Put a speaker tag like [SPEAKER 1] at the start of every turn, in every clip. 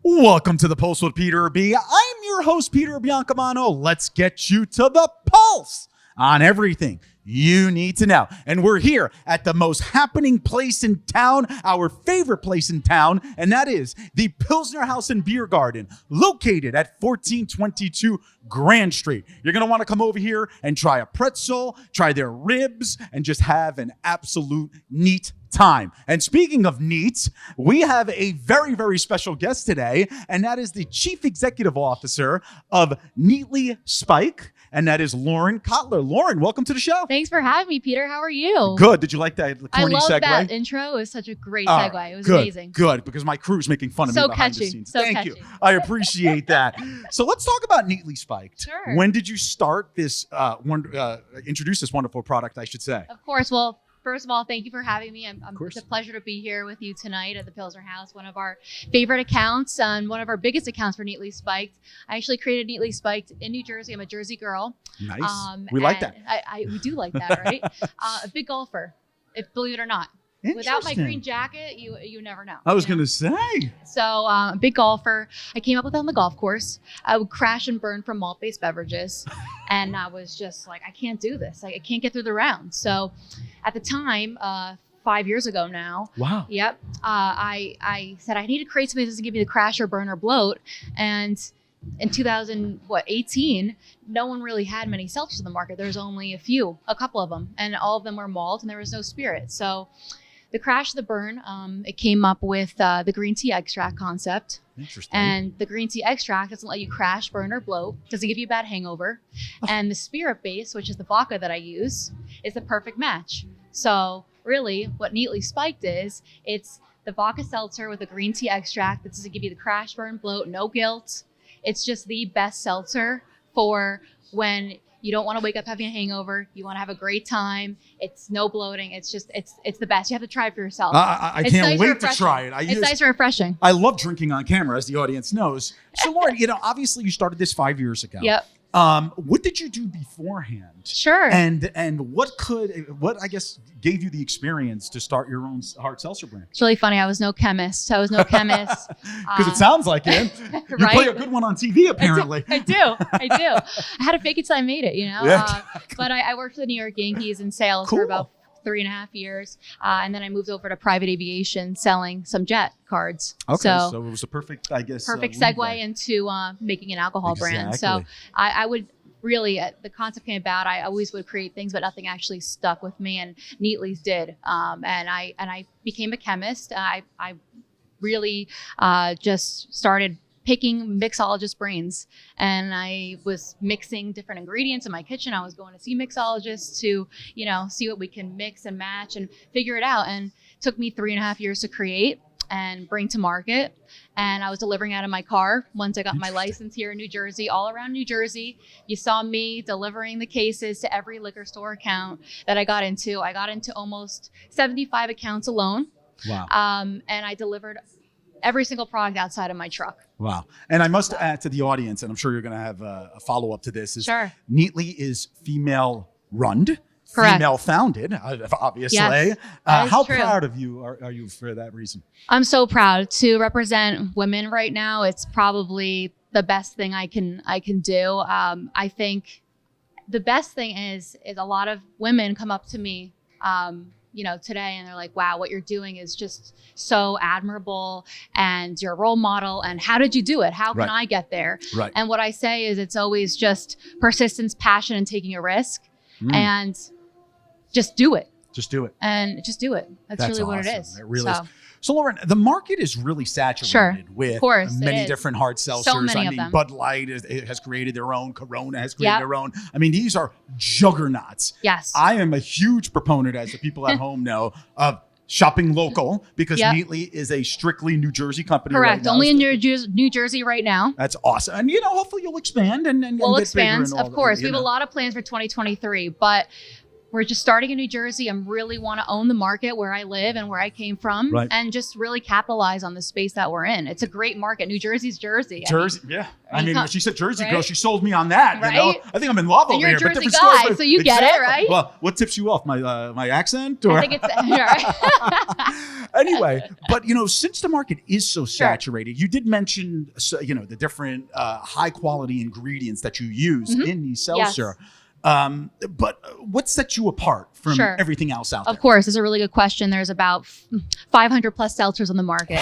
[SPEAKER 1] Welcome to the Pulse with Peter B. I'm your host, Peter Biancamano. Let's get you to the pulse on everything you need to know. And we're here at the most happening place in town, our favorite place in town, and that is the Pilsner House and Beer Garden, located at 1422 Grand Street. You're going to want to come over here and try a pretzel, try their ribs, and just have an absolute neat time. And speaking of neat, we have a very, very special guest today, and that is the Chief Executive Officer of Neatly Spike, and that is Lauren Kotler. Lauren, welcome to the show.
[SPEAKER 2] Thanks for having me, Peter. How are you?
[SPEAKER 1] Good. Did you like that corny segue?
[SPEAKER 2] I love that intro. It was such a great segue. It was amazing.
[SPEAKER 1] Good, because my crew's making fun of me behind the scenes. Thank you. I appreciate that. So let's talk about Neatly Spiked.
[SPEAKER 2] Sure.
[SPEAKER 1] When did you start this, introduce this wonderful product, I should say?
[SPEAKER 2] Of course. Well, first of all, thank you for having me. It's a pleasure to be here with you tonight at the Pilsner House, one of our favorite accounts and one of our biggest accounts for Neatly Spiked. I actually created Neatly Spiked in New Jersey. I'm a Jersey girl.
[SPEAKER 1] Nice. We like that.
[SPEAKER 2] We do like that, right? A big golfer, believe it or not. Without my green jacket, you never know.
[SPEAKER 1] I was going to say.
[SPEAKER 2] So a big golfer. I came up with it on the golf course. I would crash and burn from malt-based beverages. And I was just like, I can't do this. I can't get through the round. So at the time, 5 years ago now.
[SPEAKER 1] Wow.
[SPEAKER 2] Yep. I said I need to create something that doesn't give me the crash or burn or bloat. And in 2018, no one really had many seltzers in the market. There was only a couple of them. And all of them were malt and there was no spirit. So the crash, the burn, it came up with the green tea extract concept.
[SPEAKER 1] Interesting.
[SPEAKER 2] And the green tea extract doesn't let you crash, burn, or bloat. Doesn't give you a bad hangover. And the spirit base, which is the vodka that I use, is the perfect match. So really, what Neatly Spiked is, it's the vodka seltzer with a green tea extract that doesn't give you the crash, burn, bloat, no guilt. It's just the best seltzer for when you don't want to wake up having a hangover. You want to have a great time. It's no bloating. It's the best. You have to try it for yourself.
[SPEAKER 1] I can't wait to try it.
[SPEAKER 2] It's nice and refreshing.
[SPEAKER 1] I love drinking on camera, as the audience knows. So Lauren, obviously you started this 5 years ago.
[SPEAKER 2] Yep.
[SPEAKER 1] What did you do beforehand?
[SPEAKER 2] Sure.
[SPEAKER 1] And what I guess gave you the experience to start your own hard seltzer brand?
[SPEAKER 2] It's really funny. I was no chemist. Because
[SPEAKER 1] it sounds like it. You
[SPEAKER 2] right?
[SPEAKER 1] play a good one on TV, apparently.
[SPEAKER 2] I do. I had to fake it till I made it,
[SPEAKER 1] Yeah.
[SPEAKER 2] But I worked for the New York Yankees in sales for about 3.5 years. And then I moved over to private aviation selling some jet cards.
[SPEAKER 1] Okay, so it was a perfect, I guess.
[SPEAKER 2] Perfect segue into making an alcohol brand. So I would really, the concept came about, I always would create things, but nothing actually stuck with me, and Neatly's did. And I became a chemist. I really just started picking mixologist brains, and I was mixing different ingredients in my kitchen. I was going to see mixologists to, see what we can mix and match and figure it out. And it took me 3.5 years to create and bring to market. And I was delivering out of my car once I got my license here in New Jersey, all around New Jersey. You saw me delivering the cases to every liquor store account that I got into. I got into almost 75 accounts alone.
[SPEAKER 1] Wow.
[SPEAKER 2] And I delivered every single product outside of my truck.
[SPEAKER 1] Wow. And I must add to the audience, and I'm sure you're going to have a follow-up to this, is
[SPEAKER 2] sure.
[SPEAKER 1] Neatly is female-run,
[SPEAKER 2] correct.
[SPEAKER 1] Female-founded, obviously.
[SPEAKER 2] Yes,
[SPEAKER 1] how
[SPEAKER 2] true.
[SPEAKER 1] Proud of you are you for that reason?
[SPEAKER 2] I'm so proud to represent women right now. It's probably the best thing I can do. I think the best thing is a lot of women come up to me today, and they're like, wow, what you're doing is just so admirable, and you're a role model, and how did you do it? How can I get there?
[SPEAKER 1] Right.
[SPEAKER 2] And what I say is it's always just persistence, passion, and taking a risk, and just do it.
[SPEAKER 1] Just do it.
[SPEAKER 2] And just do it. That's really
[SPEAKER 1] awesome.
[SPEAKER 2] what it is.
[SPEAKER 1] It really is. So Lauren, the market is really saturated with many different hard seltzers.
[SPEAKER 2] So many of them.
[SPEAKER 1] Bud Light has created their own. Corona has created their own. I mean, these are juggernauts.
[SPEAKER 2] Yes.
[SPEAKER 1] I am a huge proponent, as the people at home know, of shopping local, because Neatly is a strictly New Jersey company.
[SPEAKER 2] Correct.
[SPEAKER 1] Right now.
[SPEAKER 2] Only in New Jersey right now.
[SPEAKER 1] That's awesome. And, hopefully you'll expand and
[SPEAKER 2] we'll
[SPEAKER 1] get
[SPEAKER 2] expand.
[SPEAKER 1] bigger and all
[SPEAKER 2] of course.
[SPEAKER 1] that,
[SPEAKER 2] We have a lot of plans for 2023, but we're just starting in New Jersey and really want to own the market where I live and where I came from, and just really capitalize on the space that we're in. It's a great market. New Jersey's Jersey.
[SPEAKER 1] I mean, when she said Jersey girl, she sold me on that.
[SPEAKER 2] Right?
[SPEAKER 1] You know? I think I'm in love
[SPEAKER 2] and
[SPEAKER 1] over
[SPEAKER 2] you're
[SPEAKER 1] here.
[SPEAKER 2] a Jersey
[SPEAKER 1] but different
[SPEAKER 2] guy,
[SPEAKER 1] stores,
[SPEAKER 2] so you get it, right?
[SPEAKER 1] Well, what tips you off? My accent? Or?
[SPEAKER 2] I think it's right.
[SPEAKER 1] Anyway, but since the market is so saturated, you did mention the different high quality ingredients that you use in these seltzer.
[SPEAKER 2] Yes.
[SPEAKER 1] But what sets you apart from everything else out there?
[SPEAKER 2] Of course, it's a really good question. There's about 500 plus seltzers on the market.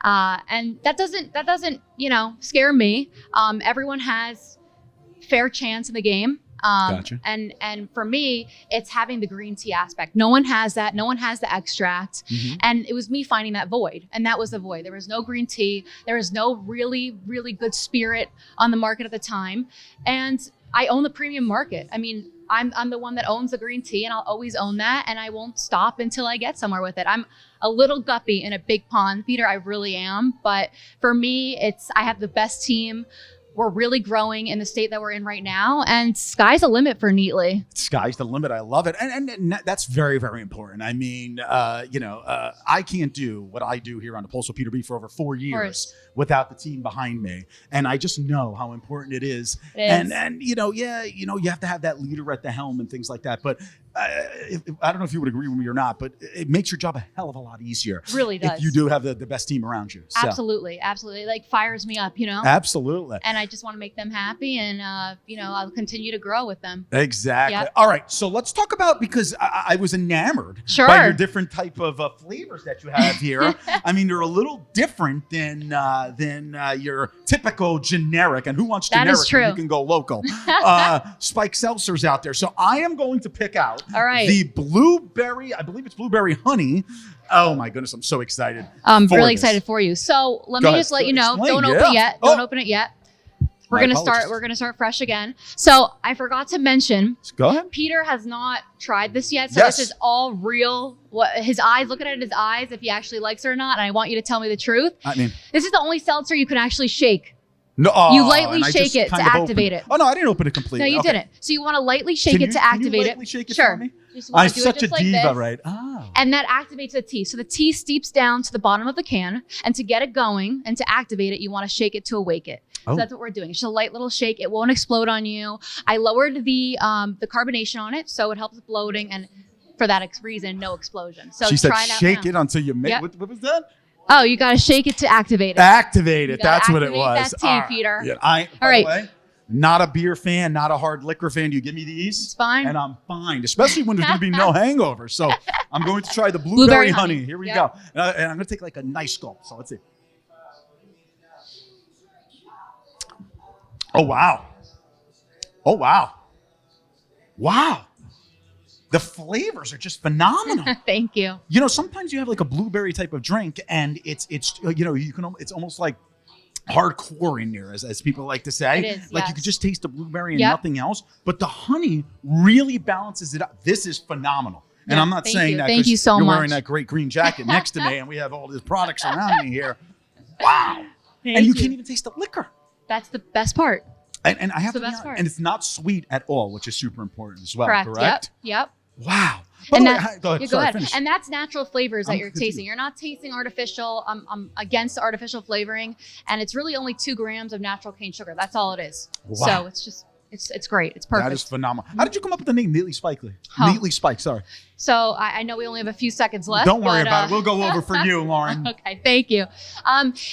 [SPEAKER 1] Wow.
[SPEAKER 2] And that doesn't scare me. Everyone has fair chance in the game.
[SPEAKER 1] Gotcha.
[SPEAKER 2] And for me, it's having the green tea aspect. No one has that. No one has the extract. And it was me finding that void. And that was the void. There was no green tea. There was no really, really good spirit on the market at the time. And I own the premium market. I mean, I'm the one that owns the green tea, and I'll always own that. And I won't stop until I get somewhere with it. I'm a little guppy in a big pond, Peter. I really am. But for me, I have the best team. We're really growing in the state that we're in right now, and sky's the limit for Neatly.
[SPEAKER 1] Sky's the limit. I love it. And that's very, very important. I mean, I can't do what I do here on the Pulse with Peter B for over 4 years without the team behind me. And I just know how important it is. And you have to have that leader at the helm and things like that. But I don't know if you would agree with me or not, but it makes your job a hell of a lot easier.
[SPEAKER 2] It really does.
[SPEAKER 1] If you do have the best team around you. So.
[SPEAKER 2] Absolutely. Like fires me up,
[SPEAKER 1] Absolutely.
[SPEAKER 2] And I just want to make them happy, and I'll continue to grow with them.
[SPEAKER 1] Exactly.
[SPEAKER 2] Yep.
[SPEAKER 1] All right. So let's talk about, because I was enamored by your different type of flavors that you have here. I mean, they're a little different than your typical generic. And who wants generic?
[SPEAKER 2] That is true.
[SPEAKER 1] You can go local. Spike seltzers out there. So I am going to pick out the blueberry. I believe it's blueberry honey. Oh my goodness, I'm so excited.
[SPEAKER 2] I'm really excited for you. So let me just let you know, don't open it yet. Don't open it yet. We're gonna start fresh again. So I forgot to mention.
[SPEAKER 1] Go ahead.
[SPEAKER 2] Peter has not tried this yet, so this is all real. What his eyes? Looking at his eyes, if he actually likes it or not. And I want you to tell me the truth. I mean, this is the only seltzer you can actually shake.
[SPEAKER 1] No,
[SPEAKER 2] you lightly shake it to activate it.
[SPEAKER 1] Oh no, I didn't open it completely.
[SPEAKER 2] No, you didn't. So you want to lightly shake it to activate it.
[SPEAKER 1] Lightly shake it for me? I'm such a diva, right? Oh.
[SPEAKER 2] And that activates the tea. So the tea steeps down to the bottom of the can, and to get it going and to activate it, you want to shake it to awake it. So that's what we're doing. It's just a light little shake. It won't explode on you. I lowered the carbonation on it, so it helps with bloating, and for that reason, no explosion. So
[SPEAKER 1] she said,
[SPEAKER 2] try it out
[SPEAKER 1] shake
[SPEAKER 2] now.
[SPEAKER 1] it until you make. Yep. What was that?
[SPEAKER 2] Oh, you got to shake it to activate it.
[SPEAKER 1] Activate it. That's what it was.
[SPEAKER 2] That tea, Peter.
[SPEAKER 1] Yeah, by the way, not a beer fan, not a hard liquor fan. You give me these,
[SPEAKER 2] it's fine,
[SPEAKER 1] and I'm fine. Especially when there's going to be no hangover. So I'm going to try the blueberry honey. Here we go, and I'm going to take like a nice gulp. So let's see. Oh wow! Oh wow! Wow! The flavors are just phenomenal.
[SPEAKER 2] Thank you.
[SPEAKER 1] Sometimes you have like a blueberry type of drink, and it's it's almost like hardcore in there, as people like to say.
[SPEAKER 2] It is,
[SPEAKER 1] like you could just taste the blueberry and nothing else, but the honey really balances it up. This is phenomenal. And I'm not saying that
[SPEAKER 2] because
[SPEAKER 1] you're wearing that great green jacket next to me, and we have all these products around me here. Wow! And you can't even taste the liquor.
[SPEAKER 2] That's the best part.
[SPEAKER 1] And I have to be honest, and it's not sweet at all, which is super important as well. Correct?
[SPEAKER 2] Yep.
[SPEAKER 1] Wow.
[SPEAKER 2] And
[SPEAKER 1] go ahead. Finish.
[SPEAKER 2] And that's natural flavors that you're tasting. You're not tasting artificial. I'm against artificial flavoring, and it's really only 2 grams of natural cane sugar. That's all it is. Wow. So it's just it's great. It's perfect.
[SPEAKER 1] That is phenomenal. How did you come up with the name Neatly Spikely? Neatly Spiked. Sorry.
[SPEAKER 2] So I know we only have a few seconds left.
[SPEAKER 1] Don't worry about it. We'll go over for you, Lauren.
[SPEAKER 2] Okay. Thank you.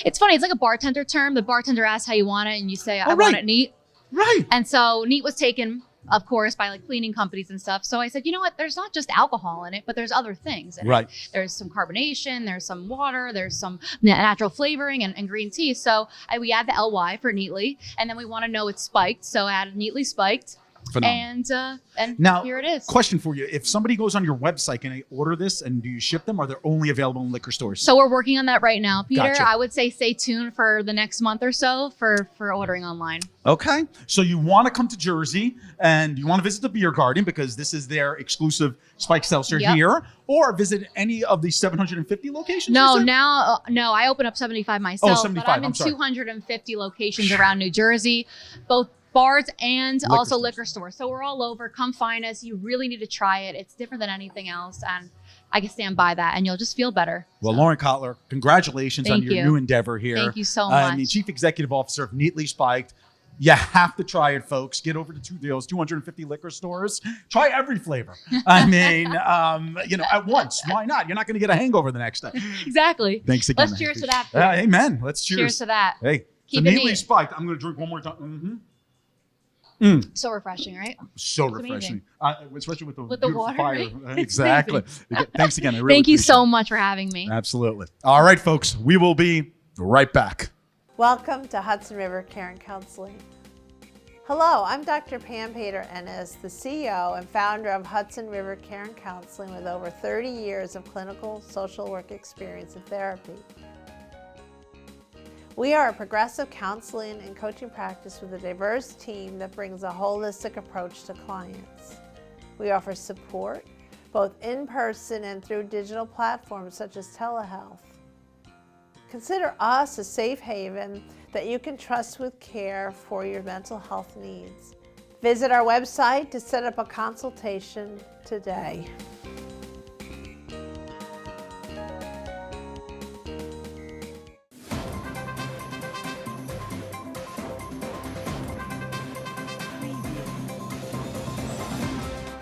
[SPEAKER 2] It's funny. It's like a bartender term. The bartender asks how you want it, and you say, I want it neat.
[SPEAKER 1] Right.
[SPEAKER 2] And so neat was taken, of course, by like cleaning companies and stuff. So I said, you know what? There's not just alcohol in it, but there's other things in it. There's some carbonation, there's some water, there's some natural flavoring and green tea. So we add the LY for neatly, and then we want to know it's spiked. So I added neatly spiked. Phenomenal. And now, here it is.
[SPEAKER 1] Question for you. If somebody goes on your website, can they order this, and do you ship them, or they're only available in liquor stores?
[SPEAKER 2] So we're working on that right now, Peter.
[SPEAKER 1] Gotcha.
[SPEAKER 2] I would say stay tuned for the next month or so for ordering online.
[SPEAKER 1] Okay. So you want to come to Jersey, and you want to visit the Beer Garden, because this is their exclusive Spike Seltzer here, or visit any of the 750 locations?
[SPEAKER 2] No, I open up 75 myself.
[SPEAKER 1] 75.
[SPEAKER 2] But I'm in 250 locations around New Jersey, both Bars and also liquor stores. So we're all over. Come find us. You really need to try it. It's different than anything else. And I can stand by that, and you'll just feel better.
[SPEAKER 1] Well, Lauren Kotler, congratulations on your new endeavor here.
[SPEAKER 2] Thank you so much.
[SPEAKER 1] I mean, Chief Executive Officer of Neatly Spiked. You have to try it, folks. Get over to those 250 liquor stores. Try every flavor. I mean, at once. Why not? You're not going to get a hangover the next day.
[SPEAKER 2] Exactly.
[SPEAKER 1] Thanks again.
[SPEAKER 2] Let's cheers to that.
[SPEAKER 1] Amen. Let's cheers.
[SPEAKER 2] Cheers to that.
[SPEAKER 1] Hey,
[SPEAKER 2] keep
[SPEAKER 1] it
[SPEAKER 2] Neatly
[SPEAKER 1] Spiked. I'm going to drink one more time.
[SPEAKER 2] So refreshing, right?
[SPEAKER 1] So refreshing, especially with the
[SPEAKER 2] water.
[SPEAKER 1] Fire.
[SPEAKER 2] Right?
[SPEAKER 1] Exactly. Thanks again. I really
[SPEAKER 2] Thank you
[SPEAKER 1] appreciate
[SPEAKER 2] so
[SPEAKER 1] it.
[SPEAKER 2] much for having me.
[SPEAKER 1] Absolutely. All right, folks. We will be right back.
[SPEAKER 3] Welcome to Hudson River Care and Counseling. Hello, I'm Dr. Pam Pater-Ennis, the CEO and founder of Hudson River Care and Counseling with over 30 years of clinical social work experience and therapy. We are a progressive counseling and coaching practice with a diverse team that brings a holistic approach to clients. We offer support both in person and through digital platforms such as telehealth. Consider us a safe haven that you can trust with care for your mental health needs. Visit our website to set up a consultation today.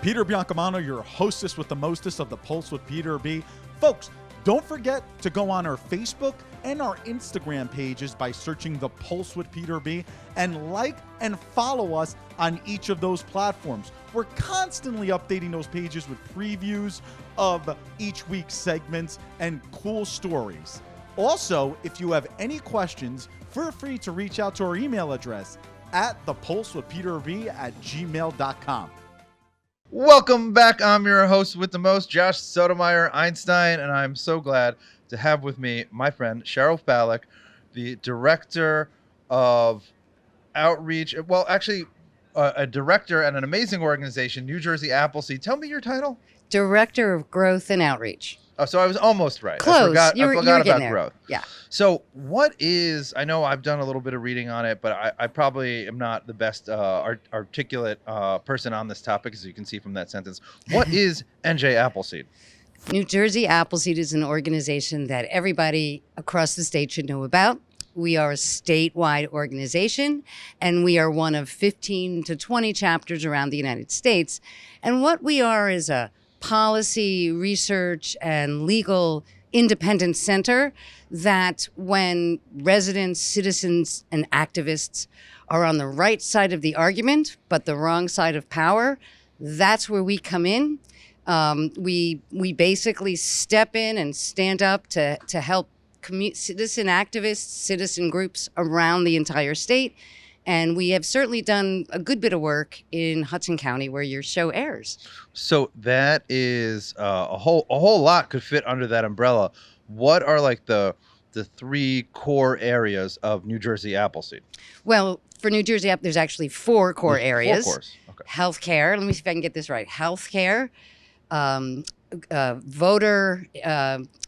[SPEAKER 1] Peter Biancamano, your hostess with the mostest of the Pulse with Peter B. Folks, don't forget to go on our Facebook and our Instagram pages by searching The Pulse with Peter B. and like and follow us on each of those platforms. We're constantly updating those pages with previews of each week's segments and cool stories. Also, if you have any questions, feel free to reach out to our email address at thepulsewithpeterb@gmail.com.
[SPEAKER 4] Welcome back. I'm your host with the most, Josh Sotomayor, Einstein, and I'm so glad to have with me my friend Cheryl Fallick, the director of outreach. Well, actually, a director at an amazing organization, New Jersey Appleseed. Tell me your title.
[SPEAKER 5] Director of Growth and Outreach.
[SPEAKER 4] Oh, so I was almost right.
[SPEAKER 5] Close.
[SPEAKER 4] I forgot about
[SPEAKER 5] there.
[SPEAKER 4] growth.
[SPEAKER 5] Yeah.
[SPEAKER 4] So I know I've done a little bit of reading on it, but I probably am not the best articulate person on this topic, as you can see from that sentence. What is NJ Appleseed?
[SPEAKER 5] New Jersey Appleseed is an organization that everybody across the state should know about. We are a statewide organization, and we are one of 15 to 20 chapters around the United States. And what we are is a policy, research, and legal independent center that when residents, citizens, and activists are on the right side of the argument, but the wrong side of power, that's where we come in. We basically step in and stand up to help citizen activists, citizen groups around the entire state. And we have certainly done a good bit of work in Hudson County where your show airs.
[SPEAKER 4] So that is a whole lot could fit under that umbrella. What are like the three core areas of New Jersey Appleseed?
[SPEAKER 5] Well, for New Jersey, there's actually four core areas.
[SPEAKER 4] 4 cores. Okay.
[SPEAKER 5] Healthcare. Let me see if I can get this right. Healthcare,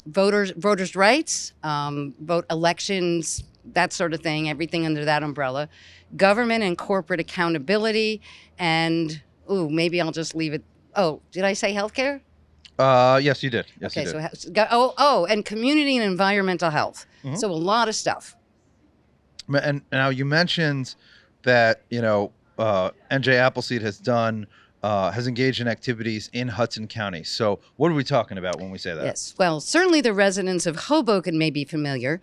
[SPEAKER 5] voters' rights, vote elections, that sort of thing, everything under that umbrella. Government and corporate accountability, and maybe I'll just leave it. Oh, did I say healthcare?
[SPEAKER 4] Yes, you did. Yes,
[SPEAKER 5] okay,
[SPEAKER 4] you did.
[SPEAKER 5] So and community and environmental health.
[SPEAKER 4] Mm-hmm.
[SPEAKER 5] So a lot of stuff.
[SPEAKER 4] And now you mentioned that NJ Appleseed has engaged in activities in Hudson County. So what are we talking about when we say that?
[SPEAKER 5] Yes. Well, certainly the residents of Hoboken may be familiar.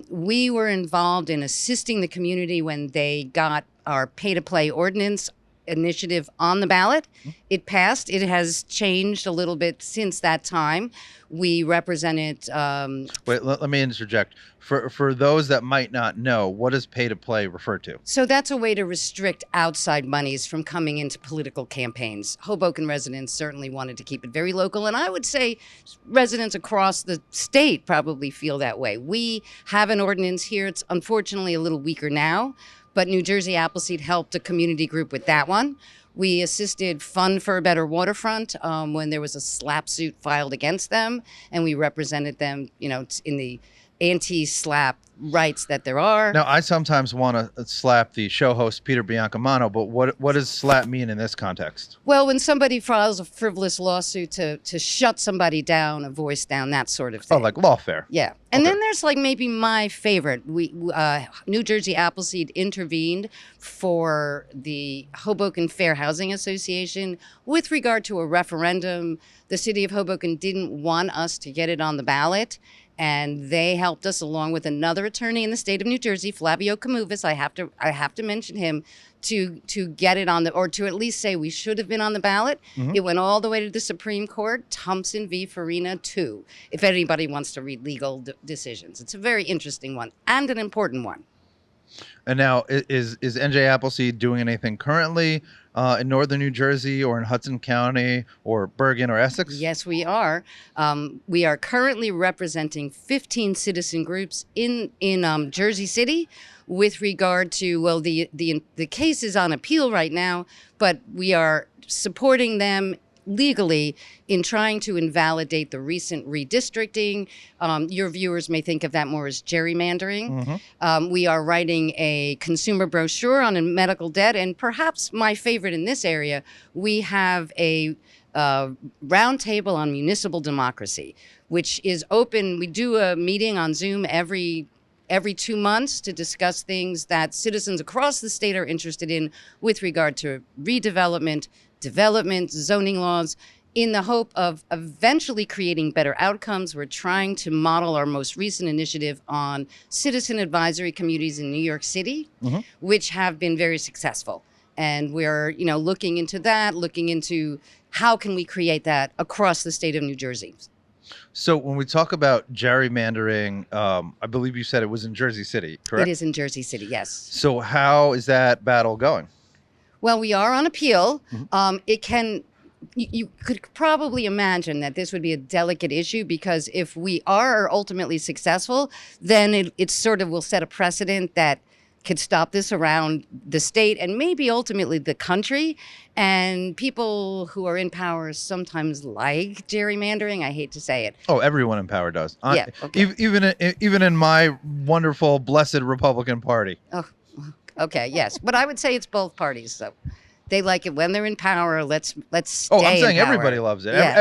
[SPEAKER 5] We were involved in assisting the community when they got our pay-to-play ordinance initiative on the ballot. Mm-hmm. It passed. It has changed a little bit since that time. We represented...
[SPEAKER 4] Wait, let me interject. For those that might not know, what does pay-to-play refer to?
[SPEAKER 5] So that's a way to restrict outside monies from coming into political campaigns. Hoboken residents certainly wanted to keep it very local, and I would say residents across the state probably feel that way. We have an ordinance here. It's unfortunately a little weaker now, but New Jersey Appleseed helped a community group with that one. We assisted Fund for a Better Waterfront when there was a SLAPP suit filed against them, and we represented them, in the anti-slap rights that there are.
[SPEAKER 4] Now, I sometimes want to slap the show host Peter Biancamano, but what does slap mean in this context?
[SPEAKER 5] Well, when somebody files a frivolous lawsuit to shut somebody down, a voice down, that sort of thing.
[SPEAKER 4] Oh, like lawfare.
[SPEAKER 5] Yeah. And
[SPEAKER 4] Okay.
[SPEAKER 5] then there's like maybe my favorite. New Jersey Appleseed intervened for the Hoboken Fair Housing Association with regard to a referendum. The city of Hoboken didn't want us to get it on the ballot. And they helped us, along with another attorney in the state of New Jersey, Flavio Camuvis. I have to mention him to get it on or to at least say we should have been on the ballot.
[SPEAKER 4] Mm-hmm.
[SPEAKER 5] It went all the way to the Supreme Court, Thompson v. Farina 2. If anybody wants to read legal decisions, it's a very interesting one and an important one.
[SPEAKER 4] And now, is NJ Appleseed doing anything currently in northern New Jersey or in Hudson County or Bergen or Essex?
[SPEAKER 5] Yes, we are. We are currently representing 15 citizen groups in Jersey City with regard to, well, the case is on appeal right now, but we are supporting them legally in trying to invalidate the recent redistricting. Your viewers may think of that more as gerrymandering.
[SPEAKER 4] Mm-hmm.
[SPEAKER 5] We are writing a consumer brochure on medical debt, and perhaps my favorite in this area, we have a roundtable on municipal democracy, which is open. We do a meeting on Zoom every 2 months to discuss things that citizens across the state are interested in with regard to redevelopment, development, zoning laws, in the hope of eventually creating better outcomes. We're trying to model our most recent initiative on citizen advisory communities in New York City,
[SPEAKER 4] Mm-hmm.
[SPEAKER 5] which have been very successful. And we're, looking into that, looking into how can we create that across the state of New Jersey.
[SPEAKER 4] So when we talk about gerrymandering, I believe you said it was in Jersey City, correct?
[SPEAKER 5] It is in Jersey City, yes.
[SPEAKER 4] So how is that battle going?
[SPEAKER 5] Well, we are on appeal.
[SPEAKER 4] Mm-hmm.
[SPEAKER 5] You could probably imagine that this would be a delicate issue, because if we are ultimately successful, then it sort of will set a precedent that could stop this around the state and maybe ultimately the country. And people who are in power sometimes like gerrymandering. I hate to say it.
[SPEAKER 4] Oh, everyone in power does.
[SPEAKER 5] Yeah, okay.
[SPEAKER 4] Even in my wonderful, blessed Republican Party.
[SPEAKER 5] Oh, okay, yes. But I would say it's both parties, so. They like it when they're in power. Let's stay
[SPEAKER 4] Oh, I'm saying
[SPEAKER 5] in power.
[SPEAKER 4] everybody loves it.
[SPEAKER 5] Yeah,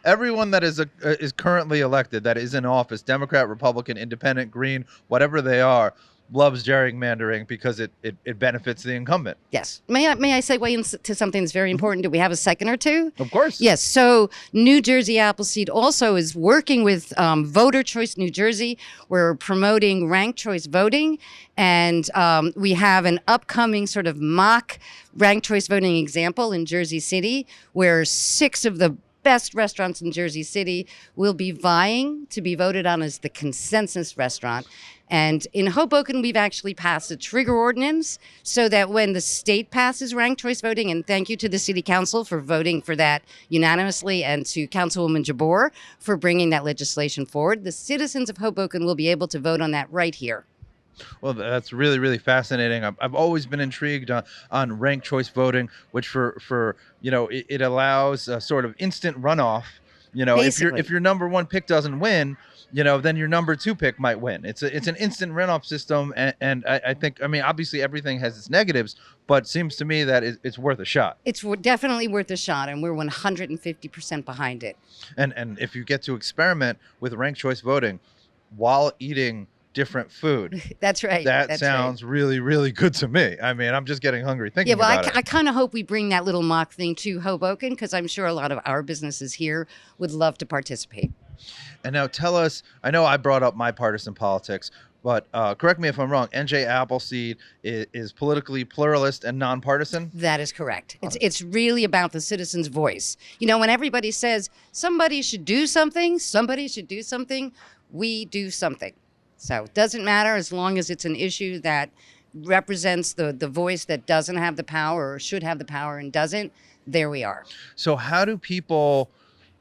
[SPEAKER 4] Everyone that is currently elected, that is in office, Democrat, Republican, Independent, Green, whatever they are, loves gerrymandering because it benefits the incumbent.
[SPEAKER 5] Yes. May I segue into something that's very important? Do we have a second or two?
[SPEAKER 4] Of course.
[SPEAKER 5] Yes. So New Jersey Appleseed also is working with Voter Choice New Jersey. We're promoting ranked choice voting. And we have an upcoming sort of mock ranked choice voting example in Jersey City, where 6 of the best restaurants in Jersey City will be vying to be voted on as the consensus restaurant. And in Hoboken, we've actually passed a trigger ordinance so that when the state passes ranked choice voting, and thank you to the city council for voting for that unanimously, and to Councilwoman Jabor for bringing that legislation forward, the citizens of Hoboken will be able to vote on that right here.
[SPEAKER 4] Well, that's really, really fascinating. I've always been intrigued on ranked choice voting, which for it allows a sort of instant runoff.
[SPEAKER 5] Basically.
[SPEAKER 4] If your number 1 pick doesn't win, then your number 2 pick might win. It's an instant runoff system, and I think, obviously everything has its negatives, but it seems to me that it's worth a shot.
[SPEAKER 5] It's definitely worth a shot, and we're 150% behind it.
[SPEAKER 4] And if you get to experiment with ranked choice voting while eating different food.
[SPEAKER 5] That's right.
[SPEAKER 4] That sounds really, really good to me. I'm just getting hungry thinking about it.
[SPEAKER 5] I kind of hope we bring that little mock thing to Hoboken, because I'm sure a lot of our businesses here would love to participate.
[SPEAKER 4] And now tell us, I know I brought up my partisan politics, but correct me if I'm wrong, NJ Appleseed is politically pluralist and nonpartisan?
[SPEAKER 5] That is correct. It's really about the citizen's voice. When everybody says somebody should do something, we do something. So it doesn't matter as long as it's an issue that represents the voice that doesn't have the power or should have the power and doesn't. There we are.
[SPEAKER 4] So how do people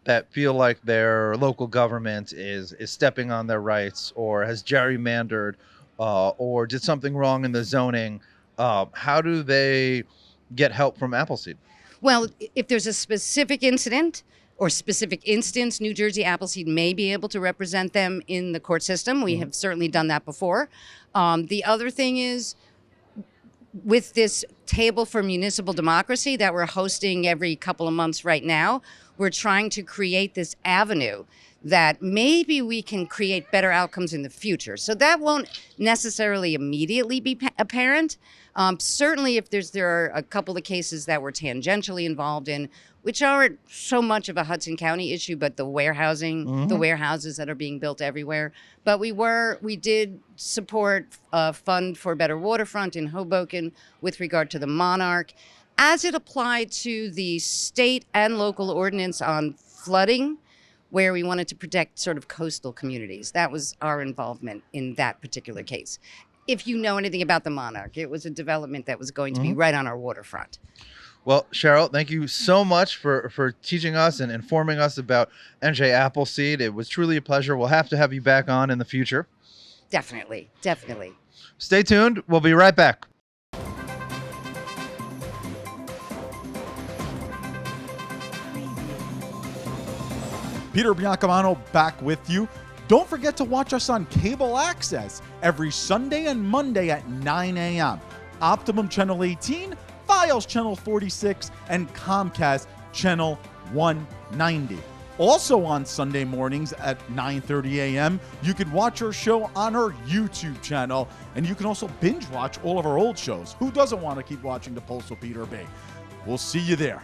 [SPEAKER 4] that feel like their local government is stepping on their rights or has gerrymandered or did something wrong in the zoning, how do they get help from Appleseed?
[SPEAKER 5] Well, if there's a specific incident, or specific instance, New Jersey Appleseed may be able to represent them in the court system. We have certainly done that before. The other thing is, with this table for municipal democracy that we're hosting every couple of months right now, we're trying to create this avenue that maybe we can create better outcomes in the future. So that won't necessarily immediately be apparent. Certainly if there are a couple of cases that we're tangentially involved in, which aren't so much of a Hudson County issue, but the warehousing, the warehouses that are being built everywhere. But we did support a fund for better waterfront in Hoboken with regard to the Monarch, as it applied to the state and local ordinance on flooding, where we wanted to protect sort of coastal communities. That was our involvement in that particular case. If you know anything about the Monarch, it was a development that was going to be right on our waterfront.
[SPEAKER 4] Well, Cheryl, thank you so much for teaching us and informing us about NJ Appleseed. It was truly a pleasure. We'll have to have you back on in the future.
[SPEAKER 5] Definitely.
[SPEAKER 4] Stay tuned. We'll be right back.
[SPEAKER 1] Peter Biancamano back with you. Don't forget to watch us on cable access every Sunday and Monday at 9 a.m. Optimum Channel 18, Files Channel 46, and Comcast Channel 190. Also on Sunday mornings at 9:30 a.m., you can watch our show on our YouTube channel, and you can also binge watch all of our old shows. Who doesn't want to keep watching The Pulse with Peter B? We'll see you there.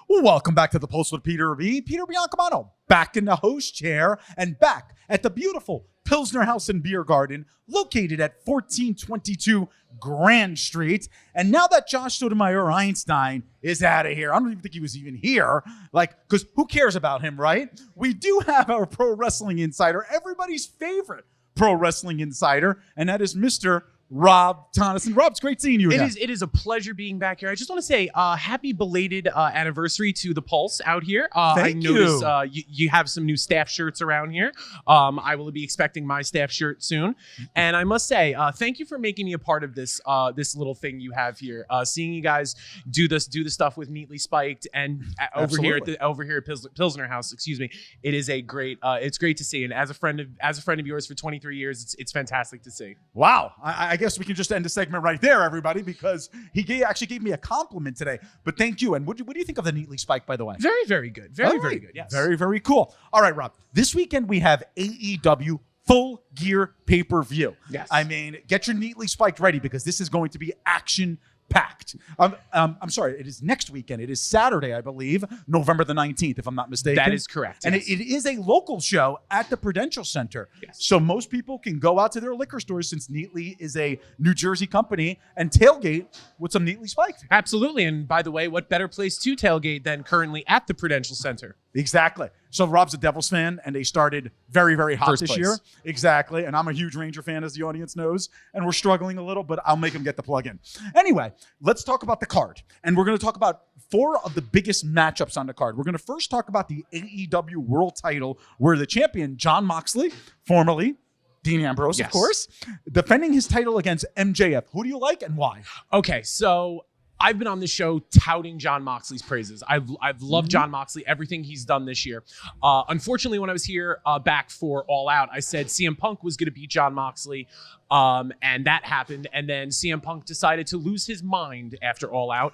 [SPEAKER 1] Welcome back to The Pulse with Peter B. Peter Biancamano, back in the host chair and back at the beautiful Pilsner House and Beer Garden, located at 1422 Grand Street. And now that Josh Sotomayor Einstein is out of here, I don't even think he was even here, because who cares about him, right? We do have our Pro Wrestling Insider, everybody's favorite Pro Wrestling Insider, and that is Mr. Rob Tonnesen. Rob, it's great seeing you again.
[SPEAKER 6] It is a pleasure being back here. I just want to say happy belated anniversary to the Pulse out here.
[SPEAKER 1] Thank you.
[SPEAKER 6] I noticed you have some new staff shirts around here. I will be expecting my staff shirt soon. And I must say, thank you for making me a part of this this little thing you have here. Seeing you guys do the stuff with Neatly Spiked and over here at Pilsner House, excuse me. It is a great it's great to see. And as a friend of yours for 23 years, it's fantastic to see.
[SPEAKER 1] Wow. I guess we can just end the segment right there, everybody, because he actually gave me a compliment today. But thank you. And what do you think of the Neatly Spiked, by the way?
[SPEAKER 6] Very, very good. Very good. Yes.
[SPEAKER 1] Very, very cool. All right, Rob. This weekend we have AEW Full Gear pay-per-view.
[SPEAKER 6] Yes.
[SPEAKER 1] I mean, get your Neatly Spiked ready because this is going to be action-packed. I'm sorry, it is next weekend. It is Saturday, I believe, November the 19th, if I'm not mistaken.
[SPEAKER 6] That is correct.
[SPEAKER 1] And
[SPEAKER 6] yes.
[SPEAKER 1] it is a local show at the Prudential Center.
[SPEAKER 6] Yes.
[SPEAKER 1] So most people can go out to their liquor stores, since Neatly is a New Jersey company, and tailgate with some Neatly Spiked.
[SPEAKER 6] Absolutely. And by the way, what better place to tailgate than currently at the Prudential Center?
[SPEAKER 1] Exactly. So Rob's a Devils fan, and they started very, very hot this year. Exactly. And I'm a huge Ranger fan, as the audience knows, and we're struggling a little, but I'll make them get the plug in. Anyway, let's talk about the card. And we're going to talk about 4 of the biggest matchups on the card. We're going to first talk about the AEW World Title, where the champion, Jon Moxley, formerly Dean Ambrose,
[SPEAKER 6] yes.
[SPEAKER 1] of course, defending his title against MJF. Who do you like and why?
[SPEAKER 6] Okay, so I've been on this show touting Jon Moxley's praises. I've loved Jon Moxley, everything he's done this year. Unfortunately, when I was here back for All Out, I said CM Punk was going to beat Jon Moxley, and that happened. And then CM Punk decided to lose his mind after All Out,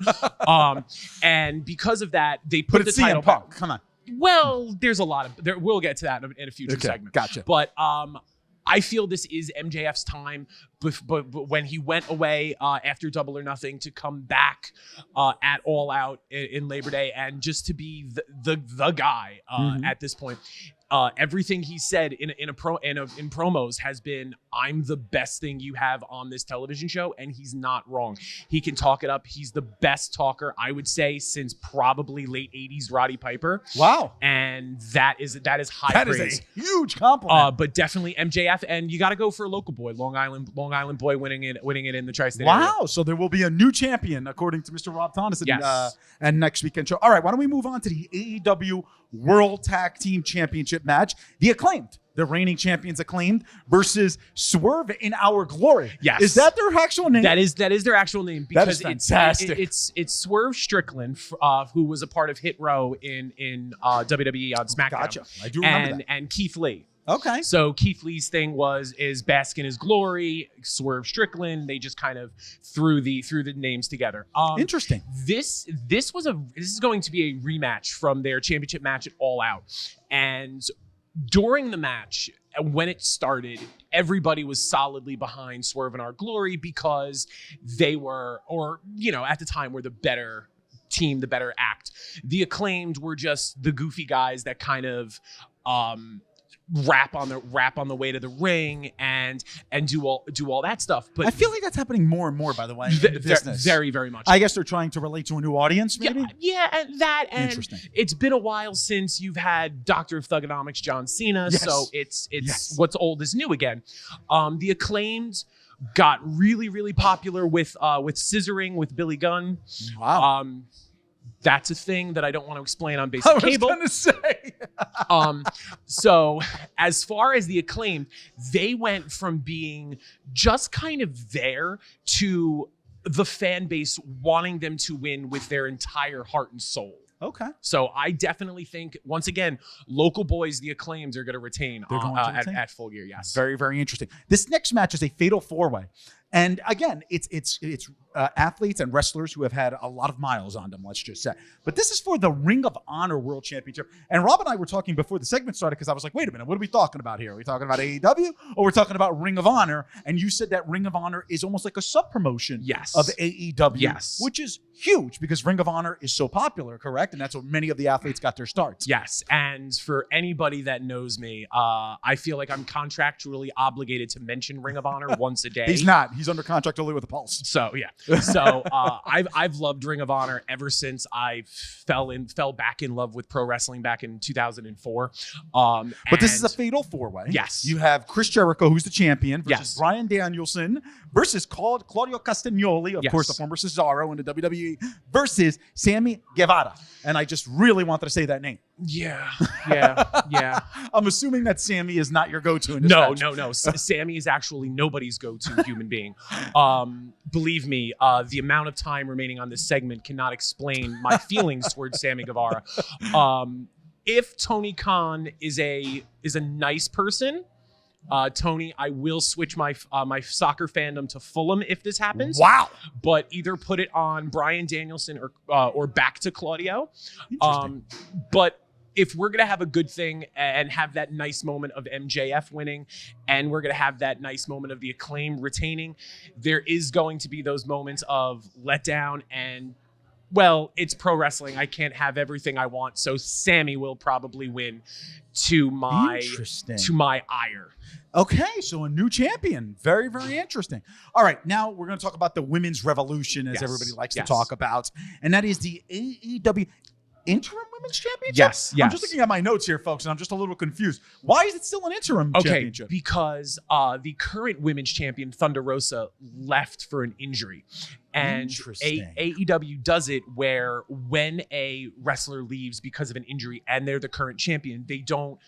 [SPEAKER 6] and because of that, they put the title
[SPEAKER 1] CM Punk. Come on.
[SPEAKER 6] Well, there's a lot of we'll get to that in a future segment.
[SPEAKER 1] Gotcha.
[SPEAKER 6] But I feel this is MJF's time, but when he went away after Double or Nothing to come back at All Out in Labor Day and just to be the guy at this point. Everything he said in promos has been, I'm the best thing you have on this television show, and he's not wrong. He can talk it up. He's the best talker, I would say, since probably late 80s Roddy Piper.
[SPEAKER 1] Wow.
[SPEAKER 6] And that is high praise.
[SPEAKER 1] That is a huge compliment.
[SPEAKER 6] But definitely MJF, and you got to go for a local boy, Long Island boy winning it in the tri-state area.
[SPEAKER 1] Wow. So there will be a new champion, according to Mr. Rob Tonnesen,
[SPEAKER 6] Yes.
[SPEAKER 1] and next weekend show. All right, why don't we move on to the AEW World Tag Team Championship match? The Acclaimed the reigning champions Acclaimed, versus Swerve in Our Glory.
[SPEAKER 6] Yes.
[SPEAKER 1] Is that their actual name?
[SPEAKER 6] That is their actual name,
[SPEAKER 1] That is
[SPEAKER 6] because
[SPEAKER 1] fantastic.
[SPEAKER 6] it's Swerve Strickland, who was a part of Hit Row in WWE on SmackDown.
[SPEAKER 1] Gotcha. I do remember that.
[SPEAKER 6] And Keith Lee.
[SPEAKER 1] Okay.
[SPEAKER 6] So Keith Lee's thing is bask in his glory, Swerve Strickland. They just kind of threw the names together.
[SPEAKER 1] Interesting.
[SPEAKER 6] This is going to be a rematch from their championship match at All Out. And during the match, when it started, everybody was solidly behind Swerve in Our Glory because they were, at the time, were the better team, the better act. The Acclaimed were just the goofy guys that kind of rap on the way to the ring and do all that stuff. But
[SPEAKER 1] I feel like that's happening more and more, by the way, in the business.
[SPEAKER 6] Very, very much.
[SPEAKER 1] I guess they're trying to relate to a new audience, maybe?
[SPEAKER 6] Yeah, and
[SPEAKER 1] Interesting.
[SPEAKER 6] It's been a while since you've had Dr. of Thugonomics, John Cena,
[SPEAKER 1] Yes.
[SPEAKER 6] so it's
[SPEAKER 1] Yes.
[SPEAKER 6] what's old is new again. The Acclaimed got really, really popular with scissoring with Billy Gunn.
[SPEAKER 1] Wow.
[SPEAKER 6] That's a thing that I don't want to explain on
[SPEAKER 1] I
[SPEAKER 6] basic
[SPEAKER 1] was
[SPEAKER 6] cable.
[SPEAKER 1] going to say.
[SPEAKER 6] So as far as the Acclaimed, they went from being just kind of there to the fan base wanting them to win with their entire heart and soul.
[SPEAKER 1] Okay.
[SPEAKER 6] So I definitely think, once again, local boys, the Acclaimed, are going to retain,
[SPEAKER 1] They're going to retain?
[SPEAKER 6] at Full Gear. Yes.
[SPEAKER 1] Very, very interesting. This next match is a fatal four-way. And again, it's athletes and wrestlers who have had a lot of miles on them, let's just say. But this is for the Ring of Honor World Championship. And Rob and I were talking before the segment started because I was like, wait a minute, what are we talking about here? Are we talking about AEW or we're talking about Ring of Honor? And you said that Ring of Honor is almost like a sub-promotion
[SPEAKER 6] Yes.
[SPEAKER 1] of AEW,
[SPEAKER 6] Yes.
[SPEAKER 1] which is huge because Ring of Honor is so popular, correct? And that's where many of the athletes got their starts.
[SPEAKER 6] Yes, and for anybody that knows me, I feel like I'm contractually obligated to mention Ring of Honor once a day.
[SPEAKER 1] He's not. He's under contract only with the Pulse.
[SPEAKER 6] So yeah, so I've loved Ring of Honor ever since I fell back in love with pro wrestling back in 2004.
[SPEAKER 1] But this is a fatal four-way.
[SPEAKER 6] Yes.
[SPEAKER 1] You have Chris Jericho, who's the champion, versus
[SPEAKER 6] Yes.
[SPEAKER 1] Bryan Danielson, versus Claudio Castagnoli, of
[SPEAKER 6] Yes.
[SPEAKER 1] course, the former Cesaro in the WWE, versus Sammy Guevara. And I just really wanted to say that name.
[SPEAKER 6] yeah.
[SPEAKER 1] I'm assuming that Sammy is not your go-to in this
[SPEAKER 6] No.
[SPEAKER 1] match.
[SPEAKER 6] Sammy is actually nobody's go-to human being. Believe me, the amount of time remaining on this segment cannot explain my feelings towards Sammy Guevara. If Tony Khan is a nice person, Tony, I will switch my soccer fandom to Fulham if this happens.
[SPEAKER 1] Wow.
[SPEAKER 6] But either put it on Bryan Danielson or back to Claudio.
[SPEAKER 1] Interesting.
[SPEAKER 6] But if we're going to have a good thing and have that nice moment of MJF winning, and we're going to have that nice moment of the Acclaim retaining, there is going to be those moments of letdown and, well, it's pro wrestling. I can't have everything I want. So Sammy will probably win to my ire.
[SPEAKER 1] Okay, so a new champion. Very, very interesting. All right, now we're going to talk about the women's revolution, as
[SPEAKER 6] Yes.
[SPEAKER 1] everybody likes
[SPEAKER 6] Yes.
[SPEAKER 1] to talk about. And that is the AEW Interim Women's Championship?
[SPEAKER 6] Yes,
[SPEAKER 1] I'm
[SPEAKER 6] yes.
[SPEAKER 1] just looking at my notes here, folks, and I'm just a little confused. Why is it still an interim championship?
[SPEAKER 6] Because the current women's champion, Thunder Rosa, left for an injury. And
[SPEAKER 1] Interesting.
[SPEAKER 6] AEW does it where when a wrestler leaves because of an injury and they're the current champion, they don't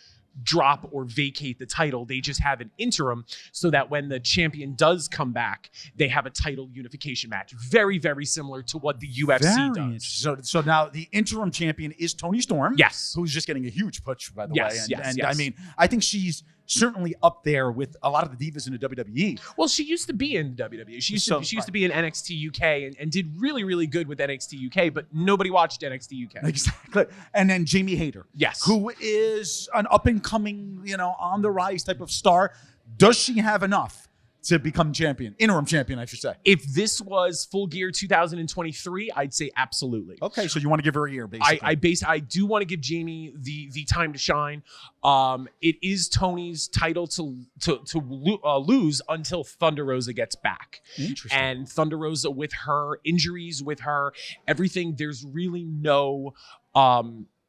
[SPEAKER 6] drop or vacate the title. They just have an interim so that when the champion does come back, they have a title unification match. Very, very similar to what the UFC
[SPEAKER 1] Very
[SPEAKER 6] does.
[SPEAKER 1] interesting. So now the interim champion is Toni Storm.
[SPEAKER 6] Yes.
[SPEAKER 1] Who's just getting a huge push, by the
[SPEAKER 6] Yes,
[SPEAKER 1] way.
[SPEAKER 6] yes.
[SPEAKER 1] I mean, I think she's certainly up there with a lot of the divas in the WWE.
[SPEAKER 6] Well, she used to be in WWE. She used to be in NXT UK and did really, really good with NXT UK, but nobody watched NXT UK.
[SPEAKER 1] Exactly. And then Jamie Hayter.
[SPEAKER 6] Yes.
[SPEAKER 1] Who is an up and coming, on the rise type of star. Does she have enough to become champion? Interim champion, I should say.
[SPEAKER 6] If this was Full Gear 2023, I'd say absolutely.
[SPEAKER 1] Okay, so you want to give her a year, basically.
[SPEAKER 6] I do want to give Jamie the time to shine. It is Tony's title to lose until Thunder Rosa gets back.
[SPEAKER 1] Interesting.
[SPEAKER 6] And Thunder Rosa, with her injuries, with her everything, there's really no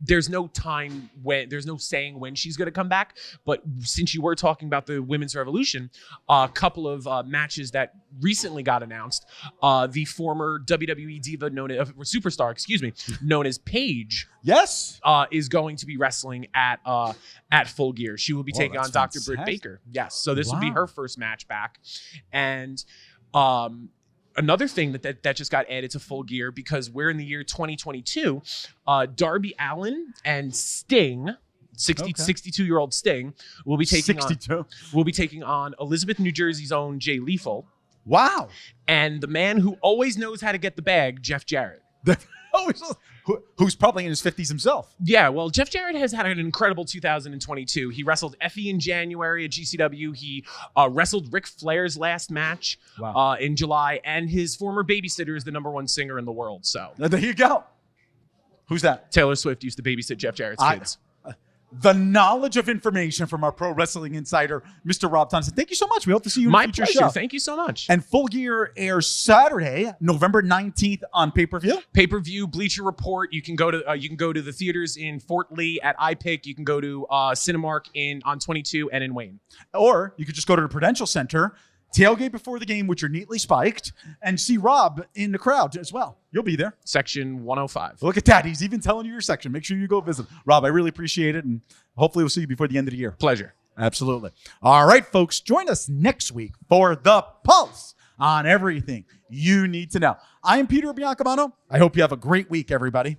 [SPEAKER 6] there's no time when there's no saying when she's going to come back. But since you were talking about the women's revolution, a couple of matches that recently got announced, the former WWE diva superstar, known as Paige,
[SPEAKER 1] Yes.
[SPEAKER 6] is going to be wrestling at Full Gear. She will be taking on Dr. Britt Baker. Yes. So this will be her first match back. And another thing that just got added to Full Gear, because we're in the year 2022, Darby Allin and Sting, 62-year-old Sting, will be taking on Elizabeth, New Jersey's own Jay Lethal.
[SPEAKER 1] Wow.
[SPEAKER 6] And the man who always knows how to get the bag, Jeff Jarrett.
[SPEAKER 1] Who's probably in his 50s himself.
[SPEAKER 6] Yeah, well, Jeff Jarrett has had an incredible 2022. He wrestled Effie in January at GCW. He wrestled Ric Flair's last match in July, and his former babysitter is the #1 singer in the world. So
[SPEAKER 1] There you go. Who's that?
[SPEAKER 6] Taylor Swift used to babysit Jeff Jarrett's kids.
[SPEAKER 1] The knowledge of information from our Pro Wrestling Insider, Mr. Rob Tonnesen. Thank you so much. We hope to see you in
[SPEAKER 6] My
[SPEAKER 1] the future
[SPEAKER 6] pleasure.
[SPEAKER 1] show.
[SPEAKER 6] Thank you so much.
[SPEAKER 1] And Full Gear airs Saturday, November 19th on pay-per-view.
[SPEAKER 6] Pay-per-view, Bleacher Report. You can go to the theaters in Fort Lee at iPic. You can go to Cinemark on 22 and in Wayne.
[SPEAKER 1] Or you could just go to the Prudential Center, tailgate before the game, which are neatly spiked, and see Rob in the crowd as well. You'll be there.
[SPEAKER 6] Section 105.
[SPEAKER 1] Look at that. He's even telling you your section. Make sure you go visit. Rob, I really appreciate it, and hopefully we'll see you before the end of the year.
[SPEAKER 6] Pleasure.
[SPEAKER 1] Absolutely. All right, folks, join us next week for The Pulse on everything you need to know. I am Peter Biancamano. I hope you have a great week, everybody.